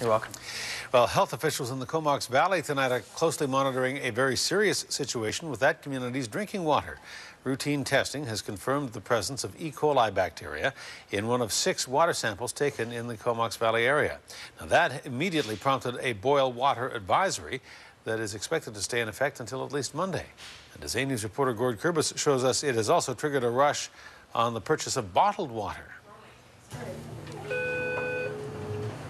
You're welcome. Well, health officials in the Comox Valley tonight are closely monitoring a very serious situation with that community's drinking water. Routine testing has confirmed the presence of E. coli bacteria in one of 6 water samples taken in the Comox Valley area. Now, that immediately prompted a boil water advisory that is expected to stay in effect until at least Monday. And as A News reporter Gord Kurbis shows us, it has also triggered a rush on the purchase of bottled water.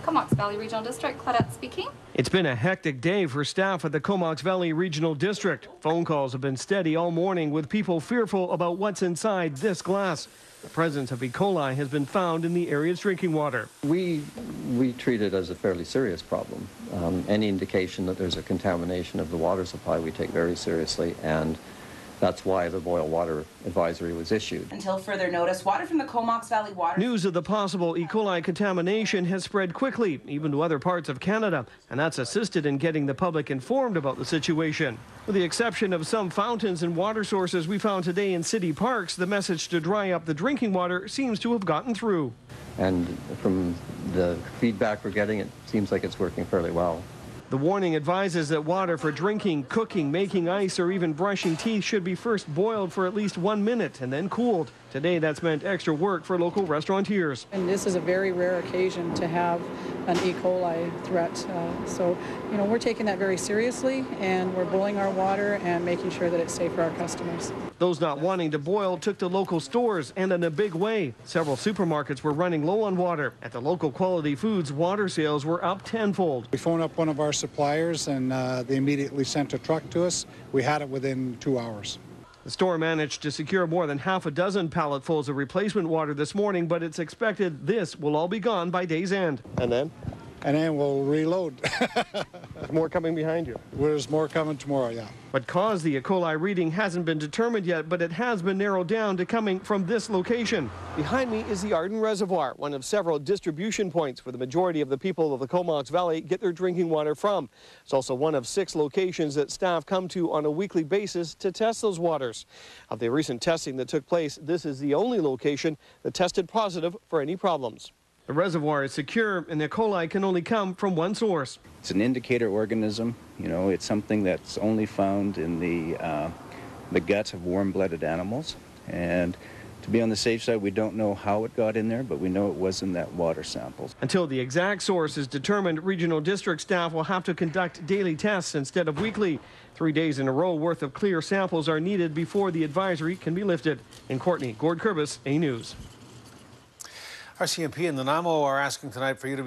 Comox Valley Regional District, Claudette speaking. It's been a hectic day for staff at the Comox Valley Regional District. Phone calls have been steady all morning with people fearful about what's inside this glass. The presence of E. coli has been found in the area's drinking water. We treat it as a fairly serious problem. Any indication that there's a contamination of the water supply we take very seriously, and that's why the boil water advisory was issued. Until further notice, water from the Comox Valley water... News of the possible E. coli contamination has spread quickly, even to other parts of Canada, and that's assisted in getting the public informed about the situation. With the exception of some fountains and water sources we found today in city parks, the message to dry up the drinking water seems to have gotten through. And from the feedback we're getting, it seems like it's working fairly well. The warning advises that water for drinking, cooking, making ice, or even brushing teeth should be first boiled for at least 1 minute and then cooled. Today, that's meant extra work for local restaurateurs. And this is a very rare occasion to have an E. coli threat. So, we're taking that very seriously, and we're boiling our water and making sure that it's safe for our customers. Those not wanting to boil took to local stores, and in a big way. Several supermarkets were running low on water. At the local Quality Foods, water sales were up tenfold. We phoned up one of our suppliers, and they immediately sent a truck to us. We had it within 2 hours. The store managed to secure more than half a dozen palletfuls of replacement water this morning, but it's expected this will all be gone by day's end. And then we'll reload. There's more coming behind you. There's more coming tomorrow, yeah. What caused the E. coli reading hasn't been determined yet, but it has been narrowed down to coming from this location. Behind me is the Arden Reservoir, one of several distribution points where the majority of the people of the Comox Valley get their drinking water from. It's also one of 6 locations that staff come to on a weekly basis to test those waters. Of the recent testing that took place, this is the only location that tested positive for any problems. The reservoir is secure, and the E. coli can only come from one source. It's an indicator organism. It's something that's only found in the guts of warm-blooded animals. And to be on the safe side, we don't know how it got in there, but we know it was in that water sample. Until the exact source is determined, regional district staff will have to conduct daily tests instead of weekly. 3 days in a row worth of clear samples are needed before the advisory can be lifted. In Courtney, Gord Kurbis, A News. RCMP and the NAMO are asking tonight for you to